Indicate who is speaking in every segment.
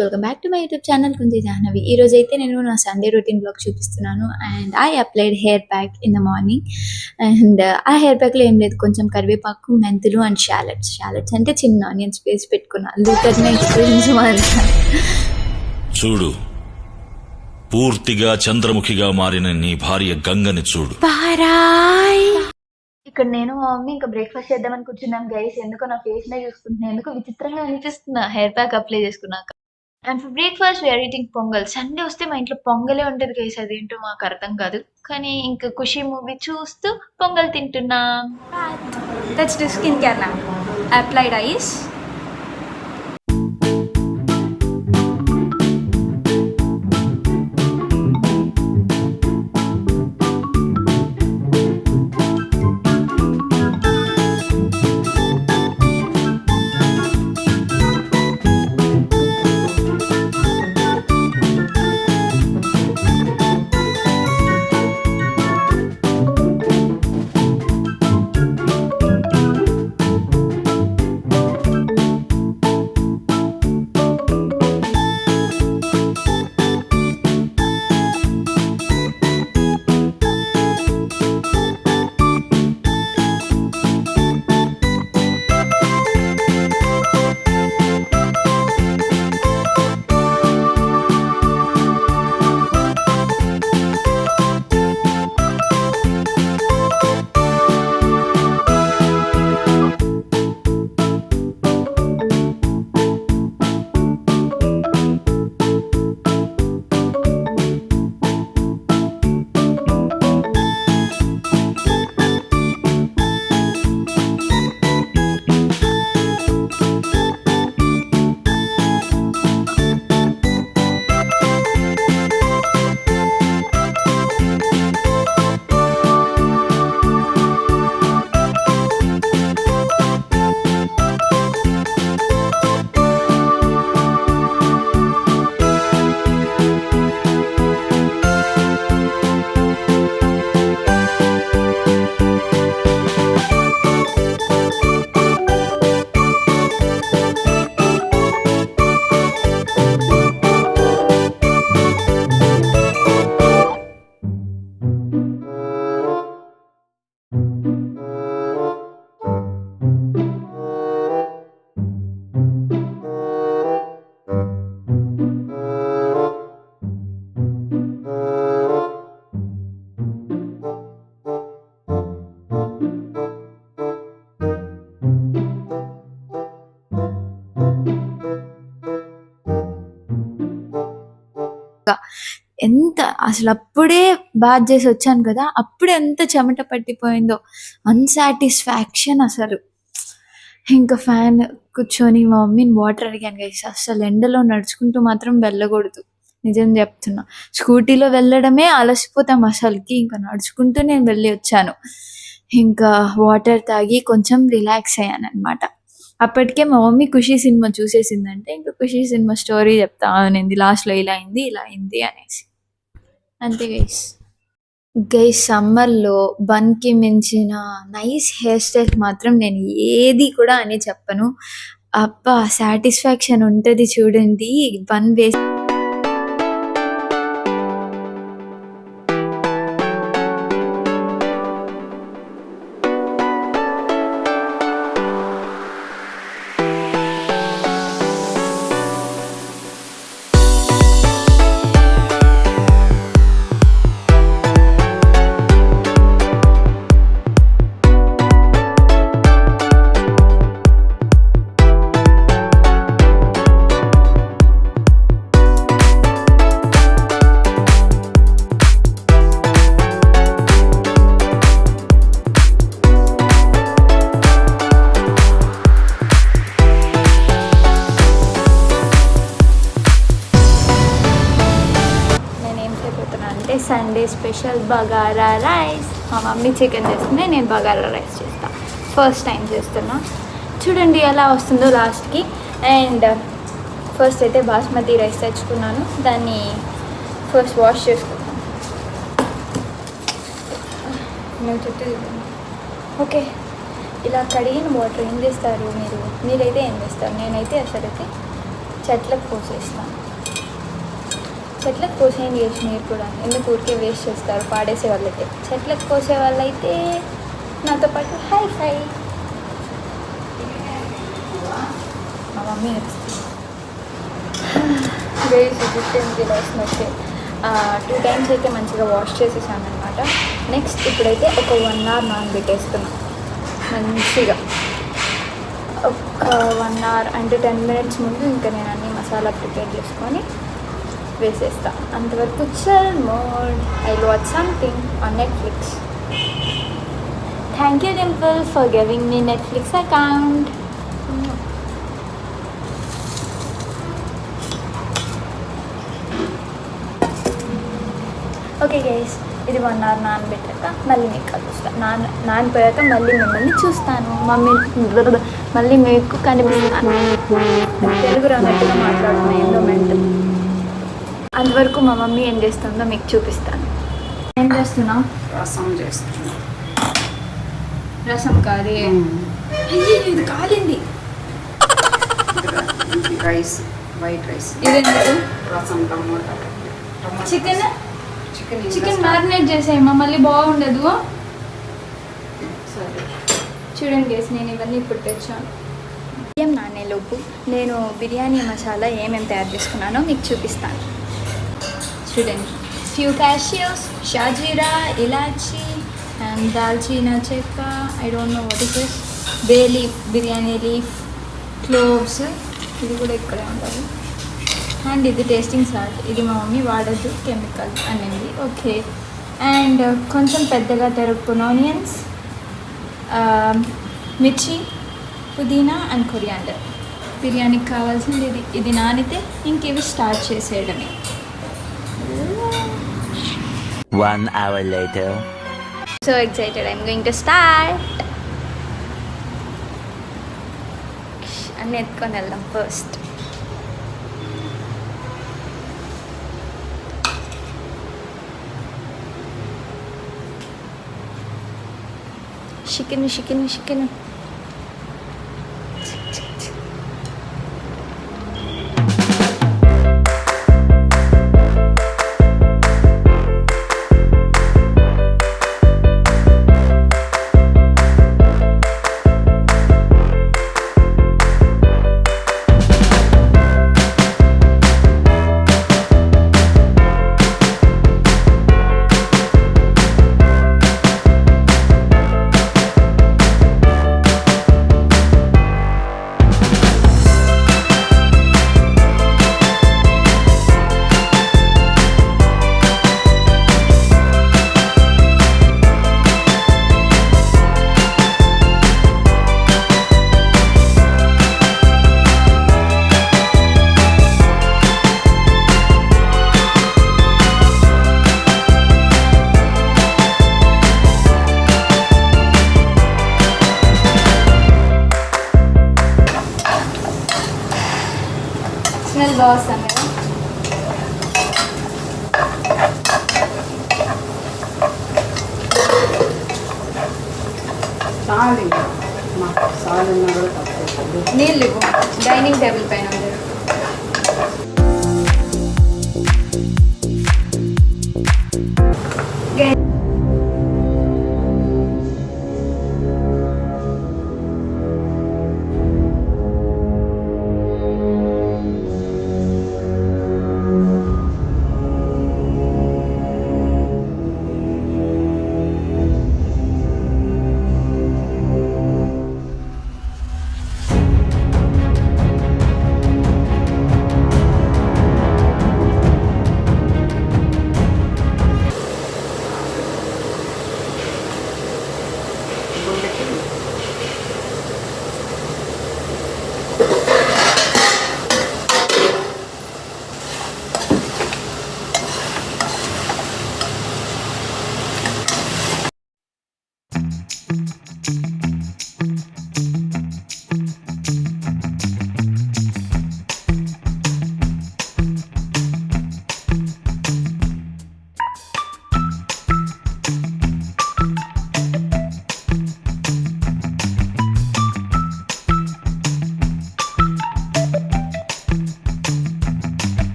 Speaker 1: Welcome back to my YouTube channel Kunti Jahnavi. ఈరోజైతే నేను నా సండే రొటీన్ బ్లాగ్ చూపిస్తున్నాను. And I applied hair pack in the morning. And ఆ hair ప్యాక్లో ఏం లేదు, కొంచెం కరివేపాకు, మెంతులు అండ్ షాలెట్స్ అంటే చిన్న ఆనియన్స్ పేస్ట్ పెట్టుకున్నా. లూకర్నే ఎక్స్పీరియన్స్
Speaker 2: చూడు, పూర్తిగా చంద్రముఖిగా మారిన నీ భార్య గంగని చూడు.
Speaker 1: ఇక్కడ నేను మా మమ్మీ ఇంకా బ్రేక్ఫాస్ట్ చేద్దామని కూర్చున్నాం గైస్. ఎందుకో నా ఫేస్ నే చూసుకుంటున్నా, ఎందుకో విచిత్రంగా అనిపిస్తున్నా హెయిర్ ప్యాక్ అప్లై చేసుకున్నాక. And for breakfast we are eating pongal. Sunday వస్తే మా ఇంట్లో పొంగలే ఉంటుంది గైస్, అదేంటో మాకు అర్థం కాదు. కానీ ఇంకా ఖుషి మూవీ చూస్తూ పొంగల్ తింటున్నాం.
Speaker 3: Let's do skincare now. Applied eyes.
Speaker 1: ఎంత అసలు అప్పుడే బాత్ చేసి వచ్చాను కదా, అప్పుడే ఎంత చెమట పట్టిపోయిందో, అన్సాటిస్ఫాక్షన్ అసలు. ఇంకా ఫ్యాన్ కూర్చొని మా మమ్మీని వాటర్ అడిగాను గైస్. అసలు ఎండలో నడుచుకుంటూ మాత్రం వెళ్ళకూడదు, నిజం చెప్తున్నా. స్కూటీలో వెళ్ళడమే అలసిపోతాం అసలుకి, ఇంకా నడుచుకుంటూ నేను వెళ్ళి వచ్చాను. ఇంకా వాటర్ తాగి కొంచెం రిలాక్స్ అయ్యాను అనమాట. అప్పటికే మా మమ్మీ ఖుషి సినిమా చూసేసిందంటే ఇంకా ఖుషి సినిమా స్టోరీ చెప్తా అనింది, లాస్ట్లో ఇలా అయింది అనేసి. అంతే గైస్ సమ్మర్లో బన్కి మించిన నైస్ హెయిర్ స్టైల్ మాత్రం నేను ఏది కూడా అని చెప్పను. అబ్బా సాటిస్ఫాక్షన్ ఉంటుంది చూడండి బన్ వేసి. Sunday special bagara rice. మా మమ్మీ చికెన్ చేస్తుంది, నేను బగారా రైస్ చేస్తాను. ఫస్ట్ టైం చేస్తున్నా, చూడండి ఎలా వస్తుందో లాస్ట్కి. అండ్ ఫస్ట్ అయితే బాస్మతి రైస్ తెచ్చుకున్నాను, దాన్ని ఫస్ట్ వాష్ చేసుకున్నాను. నేను చుట్టూ ఓకే. ఇలా కడిగిన వాటర్ ఏం చేస్తారు మీరైతే ఏం చేస్తారు? నేనైతే అసలైతే
Speaker 3: చెట్లకు పోసేస్తాను. చెట్లకు పోసేయండి చేసి మీరు కూడా, ఎందుకు ఊరికే వేస్ట్ చేస్తారు పాడేసే వాళ్ళైతే. చెట్లకు పోసే వాళ్ళైతే నాతో పాటు హై ఫై. మా మమ్మీ నడుస్తుంది. వేసి జుట్టు వస్తున్నట్టే 2 times అయితే మంచిగా వాష్ చేసేసాను అనమాట. నెక్స్ట్ ఇప్పుడైతే ఒక 1 hour నానబెట్టేస్తున్నాను మంచిగా. ఒక 1 hour అంటే 10 minutes ముందు ఇంకా నేను అన్ని మసాలా ప్రిపేర్ చేసుకొని వేసేస్తా. అంతవరకు chill mode. I watch something on Netflix. Thank you Dimple for giving me Netflix account. Okay guys, ఇది 1 hour నానబెట్టాక మళ్ళీ మీకు కలుస్తాను. నానిపోయాక మళ్ళీ మిమ్మల్ని చూస్తాను. మళ్ళీ మీకు కనిపిస్తాను. తెలుగు రానట్టుగా మాట్లాడుతున్నా, ఏందో మెంటల్. అంతవరకు మా మమ్మీ ఏం చేస్తుందో మీకు చూపిస్తాను. ఏం చేస్తున్నావు?
Speaker 4: రసం చేస్తున్నా.
Speaker 3: రసం కాదే. అయ్యో ఇది కాలింది.
Speaker 4: Rice, white rice.
Speaker 3: ఇది ఎందుకు?
Speaker 4: రసం, టమాటా.
Speaker 3: చికెన్ మ్యారినేట్ చేసేయమ్మా, మళ్ళీ బాగుండదు.
Speaker 4: సరే
Speaker 3: చూడండి గేస్, నేను ఇవన్నీ ఇప్పుడు తెచ్చాను. బియ్యం నానేలోపు నేను బిర్యానీ మసాలా ఏమేమి తయారు చేసుకున్నానో మీకు చూపిస్తాను. చూడండి, ఫ్యూ క్యాషియోస్, షాజీరా, ఇలాచీ అండ్ దాల్చీనా చెక్క, I don't know what is this, bay leaf, biryani leaf, cloves, ఇది కూడా ఇక్కడే ఉంటుంది. అండ్ ఇది టేస్టింగ్ సాల్ట్, ఇది మా మమ్మీ వాడద్దు కెమికల్ అనేది. ఓకే, అండ్ కొంచెం పెద్దగా తరుక్కున్న ఆనియన్స్, మిర్చి, పుదీనా అండ్ కొరియాండర్. బిర్యానీకి కావాల్సింది ఇది. ఇది నానితే ఇంక ఇవి start చేసేయడమే.
Speaker 5: 1 hour later.
Speaker 3: So excited, I'm going to start. అన్నీ ఎత్తుకొని వెళ్దాం ఫస్ట్. చికెన్ స్మెల్ బాగా వస్తాను కదా.
Speaker 4: చాలు ఇంకా మాకు చాలు ఉన్నా కూడా తప్పదు.
Speaker 3: నీళ్ళు ఇవ్వు, డైనింగ్ టేబుల్ పైన ఉంది.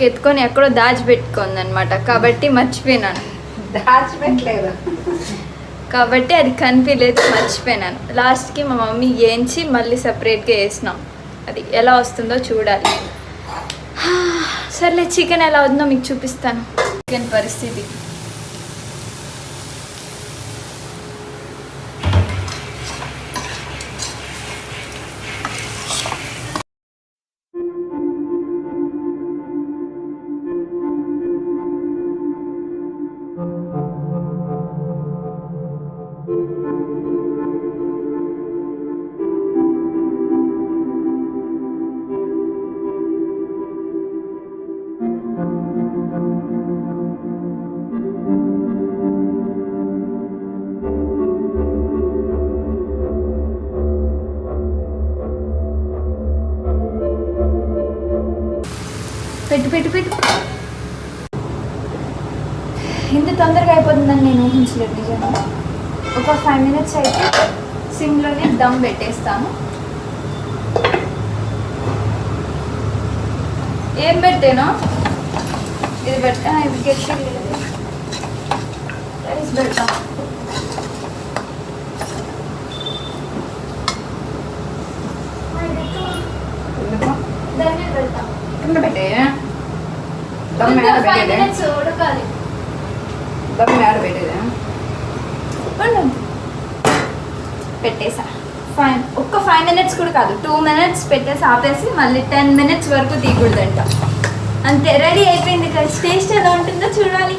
Speaker 3: ఎత్తుకొని ఎక్కడో దాచిపెట్టుకుంది అనమాట, కాబట్టి మర్చిపోయినాను.
Speaker 4: దాచిపెట్టలేదు.
Speaker 3: కాబట్టి అది కనిపించలేదు, మర్చిపోయినాను. లాస్ట్కి మా మమ్మీ ఏంచి మళ్ళీ సపరేట్గా వేసినాం. అది ఎలా వస్తుందో చూడాలి. సర్లే, చికెన్ ఎలా అవుతుందో మీకు చూపిస్తాను. చికెన్ పరిస్థితి పెట్టు. ఇంత తొందరగా అయిపోతుందని నేను ఊహించలేదు నిజంగా. ఒక 5 minutes అయితే సిమ్లోనే దమ్ పెట్టేస్తాను. ఏం పెట్టాను? ఇది పెట్టా, ఇది గట్టి రైస్ పెడతా. దాన్ని పెడతా.
Speaker 4: కింద పెట్టే. దమ్ ఏడ
Speaker 3: 5
Speaker 4: పెట్టేదే?
Speaker 3: minutes ఉడకాలి.
Speaker 4: దమ్ ఏడ పెట్టేదే?
Speaker 3: పెట్టేసా. ఒక్క 5 minutes కూడా కాదు, 2 minutes పెట్టేసి ఆపేసి మళ్ళీ 10 minutes వరకు తీయకూడదంట. అంతే, రెడీ అయిపోయింది కదా. టేస్ట్ ఎలా ఉంటుందో చూడాలి.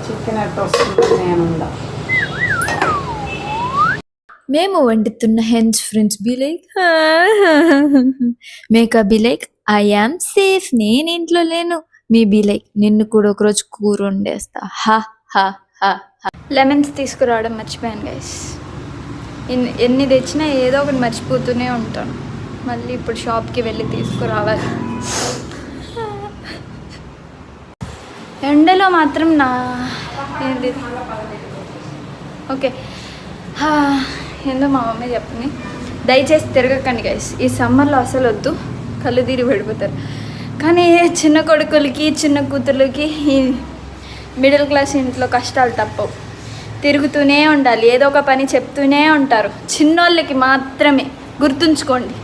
Speaker 4: చికెన్ ఎట్ట వస్తుందో నేనుందా.
Speaker 1: మేము వండుతున్న హెన్స్ ఫ్రెండ్స్ బీ లైక్ మేకా be like I am safe, నేను ఇంట్లో లేను. మీ బీ లైక్ నిన్ను కూడా ఒకరోజు కూర వండేస్తా. హా హా హా.
Speaker 3: లెమన్స్ తీసుకురావడం మర్చిపోయాను గైస్. ఎన్ని తెచ్చినా ఏదో ఒకటి మర్చిపోతూనే ఉంటాను. మళ్ళీ ఇప్పుడు షాప్కి వెళ్ళి తీసుకురావాలి. ఎండలో మాత్రం ఏంది ఓకే. ఏందో మా మమ్మీ చెప్పింది, దయచేసి తిరగకండి గైస్, ఈ సమ్మర్లో అసలు వద్దు, కళ్ళు తీరి పడిపోతారు. కానీ చిన్న కొడుకులకి చిన్న కూతుర్లకి ఈ మిడిల్ క్లాస్ ఇంట్లో కష్టాలు తప్పవు. తిరుగుతూనే ఉండాలి, ఏదో ఒక పని చెప్తూనే ఉంటారు. చిన్నోళ్ళకి మాత్రమే గుర్తుంచుకోండి.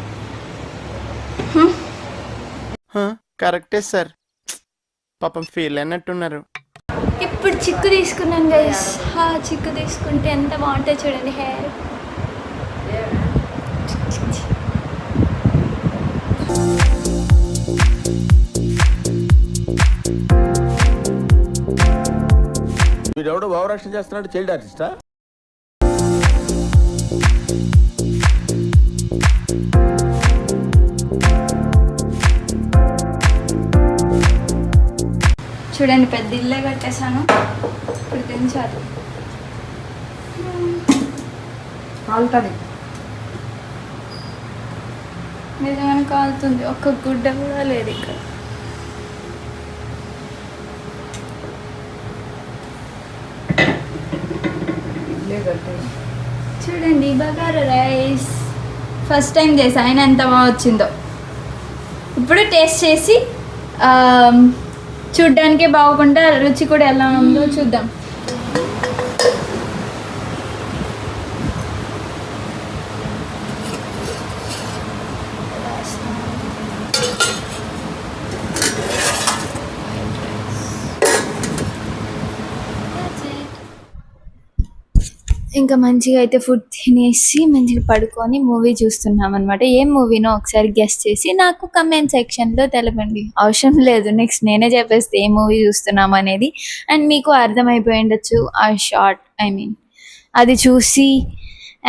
Speaker 6: కరెక్టే సార్, పాపం ఫీల్ అయినట్టున్నారు.
Speaker 3: ఇప్పుడు చిక్కు తీసుకున్నాను గైస్. చిక్కు తీసుకుంటే ఎంత బాగుంటుంది చూడండి హెయిర్.
Speaker 6: వీడెవడో భావరక్షణ చేస్తున్నాడు, చైల్డ్ ఆర్టిస్టా?
Speaker 3: చూడండి, పెద్ద ఇల్లే కట్టేశాను. ఇప్పుడు దించాలి.
Speaker 4: కాలుతుంది.
Speaker 3: నిజంగానే కాలుతుంది. ఒక్క గుడ్డ కూడా లేదు ఇక్కడ.
Speaker 4: ఇల్లే కట్టేసి.
Speaker 3: చూడండి, బగారా రైస్ ఫస్ట్ టైం చేసి ఆయన ఎంత బాగా వచ్చిందో. ఇప్పుడు టేస్ట్ చేసి చూడ్డానికే బాగుండా రుచి కూడా ఎలా ఉందో చూద్దాం.
Speaker 1: ఇంకా మంచిగా అయితే ఫుడ్ తినేసి మంచిగా పడుకొని మూవీ చూస్తున్నాం అనమాట. ఏం మూవీనో ఒకసారి గెస్ట్ చేసి నాకు కమెంట్ సెక్షన్లో తెలపండి. అవసరం లేదు నెక్స్ట్ నేనే చెప్పేస్తే ఏ మూవీ చూస్తున్నాం అనేది, అండ్ మీకు అర్థమైపోయి ఉండొచ్చు ఆ షార్ట్, అది చూసి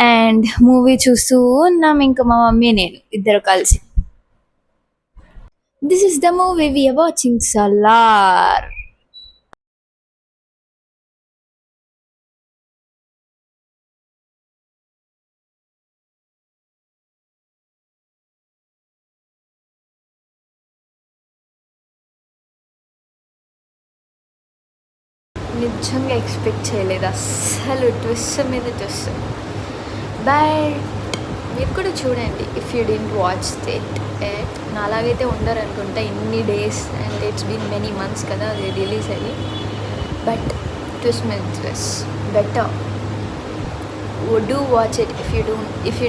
Speaker 1: అండ్ మూవీ చూస్తూ ఉన్నాం ఇంకా మా మమ్మీ నేను ఇద్దరు కలిసి. This is the movie we are watching, Salaar. నిజంగా ఎక్స్పెక్ట్ చేయలేదు అస్సలు, ట్విస్ట్ మీద ట్విస్ట్. బట్
Speaker 3: మీరు కూడా చూడండి. If you didn't watch it నాలాగైతే ఉండరు అనుకుంటా ఇన్ని days, and it's been many months కదా అది రిలీజ్ అయ్యి. But twist miss better do watch it if you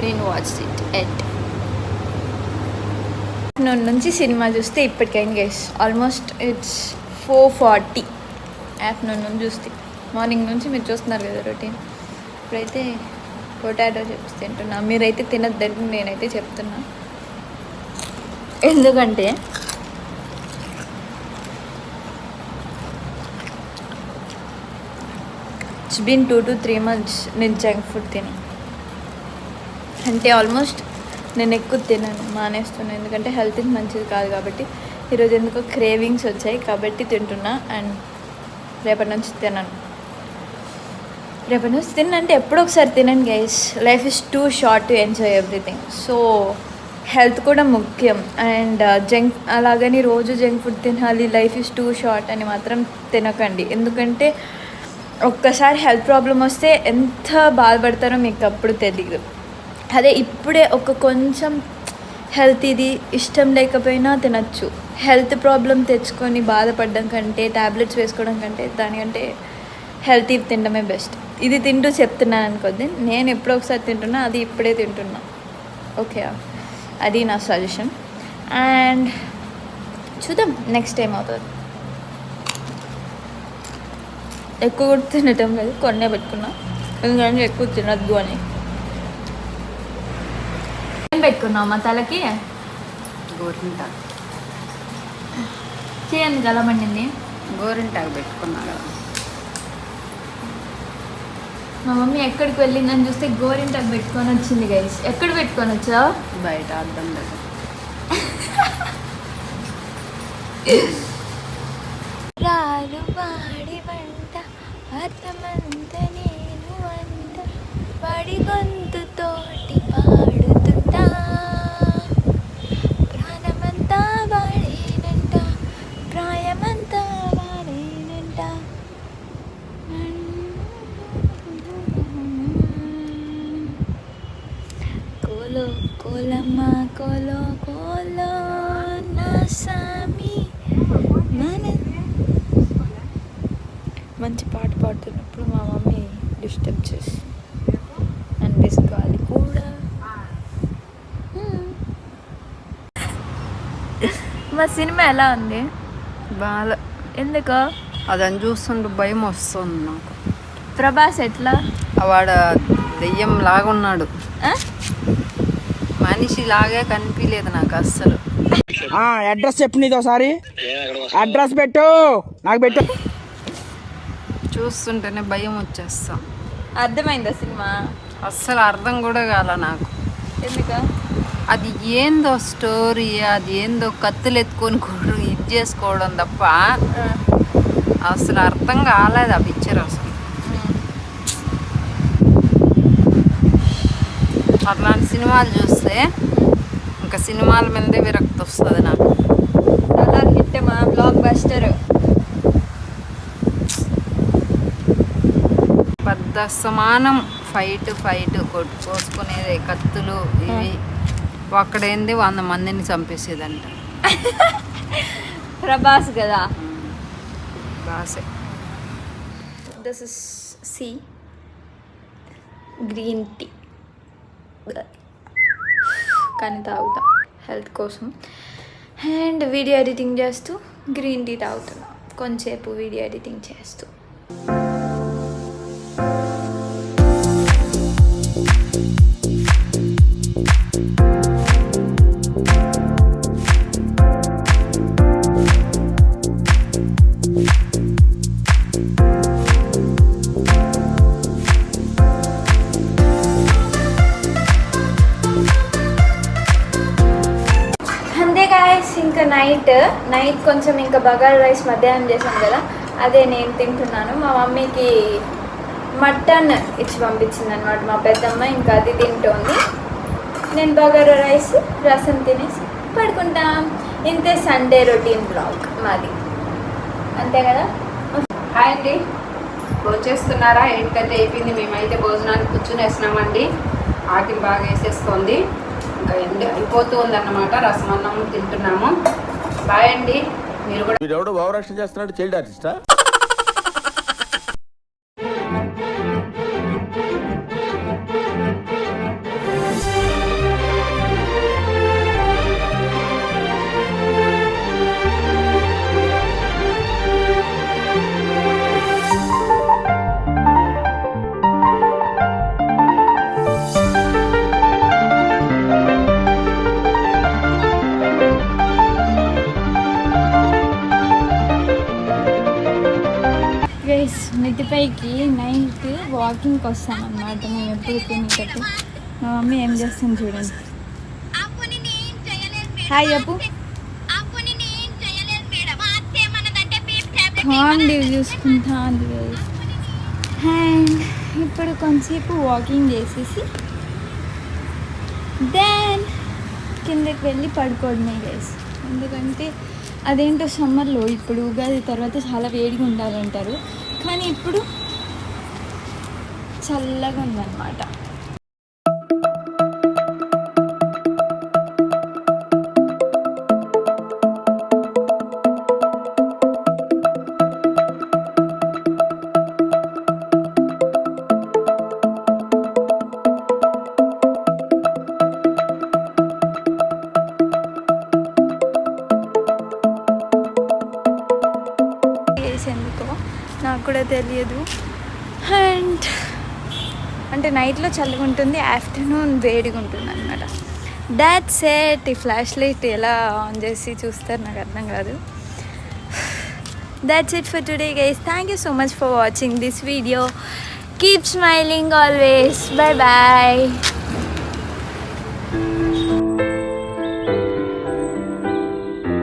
Speaker 3: didn't watch it afternoon నుంచి సినిమా చూస్తే ఇప్పటికైనా గైస్ ఆల్మోస్ట్ ఇట్స్ 4:40 ఆఫ్టర్నూన్ నుంచి చూస్తే. మార్నింగ్ నుంచి మీరు చూస్తున్నారు కదా రొటీన్. ఇప్పుడైతే పొటాటో చిప్స్ తింటున్నా. మీరైతే తినద్దని నేనైతే చెప్తున్నా. ఎందుకంటే ఇట్స్ బీన్ 2 to 3 months నేను జంక్ ఫుడ్ తిని. అంటే ఆల్మోస్ట్ నేను ఎక్కువ తినను, మానేస్తున్నాను. ఎందుకంటే హెల్త్కి మంచిది కాదు కాబట్టి. ఈరోజు ఎందుకో క్రేవింగ్స్ వచ్చాయి కాబట్టి తింటున్నా. అండ్ రేపటి నుంచి తినను. రేపటి నుంచి తిన్నంటే ఎప్పుడో ఒకసారి తినండి guys. Life is two short to enjoy everything. So health కూడా ముఖ్యం. అండ్ అలాగని రోజు జంక్ ఫుడ్ తినాలి, లైఫ్ ఇస్ టూ షార్ట్ అని మాత్రం తినకండి. ఎందుకంటే ఒక్కసారి హెల్త్ ప్రాబ్లం వస్తే ఎంత బాధపడతారో మీకు అప్పుడు తెలియదు. అదే ఇప్పుడే కొంచెం హెల్త్ ఇది ఇష్టం లేకపోయినా తినచ్చు. హెల్త్ ప్రాబ్లం తెచ్చుకొని బాధపడడం కంటే, ట్యాబ్లెట్స్ వేసుకోవడం కంటే, దానికంటే హెల్తీ తినడమే బెస్ట్. ఇది తింటూ చెప్తున్నాను అనుకోద్ది, నేను ఎప్పుడో ఒకసారి తింటున్నా, అది ఇప్పుడే తింటున్నా. ఓకే, అది నా సజెషన్. అండ్ చూద్దాం నెక్స్ట్ టైం అవుతుంది. ఎక్కువ కూడా తినటం లేదు, కొన్నే పెట్టుకున్నా. ఎందుకంటే ఎక్కువ తినద్దు అని. ఏం పెట్టుకున్నావు మా తలకి?
Speaker 4: గోరింటాకు
Speaker 3: చేయండి గల మండింది.
Speaker 4: గోరింటాకు పెట్టుకున్నా కదా.
Speaker 3: మా మమ్మీ ఎక్కడికి వెళ్ళిందని చూస్తే గోరింటాకు పెట్టుకొని వచ్చింది గైస్. ఎక్కడ పెట్టుకొని వచ్చావు?
Speaker 4: బయట అద్దం దగ్గర.
Speaker 3: రాలు వాడి వంట అర్థమంత నేను అంట వాడి గొంతుతోటి పాడుతుంటా ప్రాణమంతా వాడేనంట ప్రాయమంతా వాడేనంట. కోలో కోలమ్మ కోలో కోలో నా సామి. మంచి పాట పాడుతున్నప్పుడు మా మమ్మీ డిస్టర్బ్ చేసి అనిపిస్తుంది కూడా. మా సినిమా ఎలా ఉంది?
Speaker 4: బాగా.
Speaker 3: ఎందుకో
Speaker 4: అదని చూస్తుంటే భయం వస్తుంది నాకు.
Speaker 3: ప్రభాస్ ఎట్లా?
Speaker 4: వాడు దెయ్యం లాగున్నాడు, మనిషి లాగే కనిపించలేదు నాకు అస్సలు.
Speaker 7: అడ్రస్ చెప్పు, నీది ఒకసారి అడ్రస్ పెట్టు, నాకు పెట్టు.
Speaker 4: చూస్తుంటేనే భయం వచ్చేస్తాం.
Speaker 3: అర్థమైందా సినిమా?
Speaker 4: అస్సలు అర్థం కూడా కాల నాకు.
Speaker 3: ఎందుకు?
Speaker 4: అది ఏందో స్టోరీ, అది ఏందో కత్తులు ఎత్తుకొని కూడా ఇది చేసుకోవడం తప్ప అసలు అర్థం కాలేదు ఆ పిక్చర్. అసలు అట్లాంటి సినిమాలు చూస్తే ఇంకా సినిమాల మీదే విరక్తి వస్తుంది నాకు.
Speaker 3: అలా హిట్ మా బ్లాక్ బస్టర్.
Speaker 4: పెద్ద సమానం ఫైట్ కోసుకునేది, కత్తులు ఇవి. ఒక్కడేంది 100 మందిని చంపేసేదంట.
Speaker 3: ప్రభాస్ కదా.
Speaker 4: బాసే.
Speaker 3: దిస్ ఇస్ సి గ్రీన్ టీ, కానీ తాగుతా హెల్త్ కోసం. అండ్ వీడియో ఎడిటింగ్ చేస్తూ గ్రీన్ టీ తాగుతున్నా, కొంచెంసేపు వీడియో ఎడిటింగ్ చేస్తూ. అంతే గాయస్, ఇంకా నైట్ కొంచెం ఇంకా బగారా రైస్ మధ్యాహ్నం చేశాను కదా, అదే నేను తింటున్నాను. మా మమ్మీకి మటన్ ఇచ్చి పంపించింది అనమాట మా పెద్దమ్మ, ఇంకా అది తింటోంది. నేను బగారా రైస్ రసం తినేసి పడుకుంటాం. ఇంతే సండే రొటీన్ బ్లాగ్ మాది, అంతే కదా.
Speaker 4: హాయ్ అండి, భోజనం చేస్తున్నారా? ఏంటంటే అయిపోయింది, మేమైతే భోజనానికి కూర్చుని వేసినామండి. ఆకలి బాగా వేసేస్తుంది. ఇంకా ఎండ అయిపోతూ ఉందన్నమాట. రసమన్నం తింటున్నాము. బాయ్ అండి. మీరు కూడా
Speaker 6: వీడెవడో భావరక్షణ చేస్తున్నాడు చైల్డ్ ఆర్టిస్టా?
Speaker 3: గైస్ మిద్దిపైకి నైట్ వాకింగ్కి వస్తామన్నమాట మేము ఎప్పుడు తినేటట్టు. మా మమ్మీ ఏం చేస్తుంది చూడండి. హాయ్ చెప్పు. కాండి చూసుకుంటా ఉంది గైస్. అండ్ ఇప్పుడు కొంచెంసేపు వాకింగ్ చేసేసి దెన్ కిందకి వెళ్ళి పడుకోవడమే గైస్. ఎందుకంటే అదేంటో సమ్మర్లో ఇప్పుడు ఉగాది తర్వాత చాలా వేడిగా ఉండాలంటారు, కానీ ఇప్పుడు చల్లగా ఉందన్నమాట. ఎందుకో నాకు కూడా తెలియదు. అండ్ అంటే నైట్లో చల్లగా ఉంటుంది, ఆఫ్టర్నూన్ వేడిగా ఉంటుంది అనమాట. That's it. ఈ ఫ్లాష్ లైట్ ఎలా ఆన్ చేసి చూస్తారు నాకు అర్థం కాదు. That's it for today guys. Thank you so much for watching this video. Keep smiling always. Bye bye.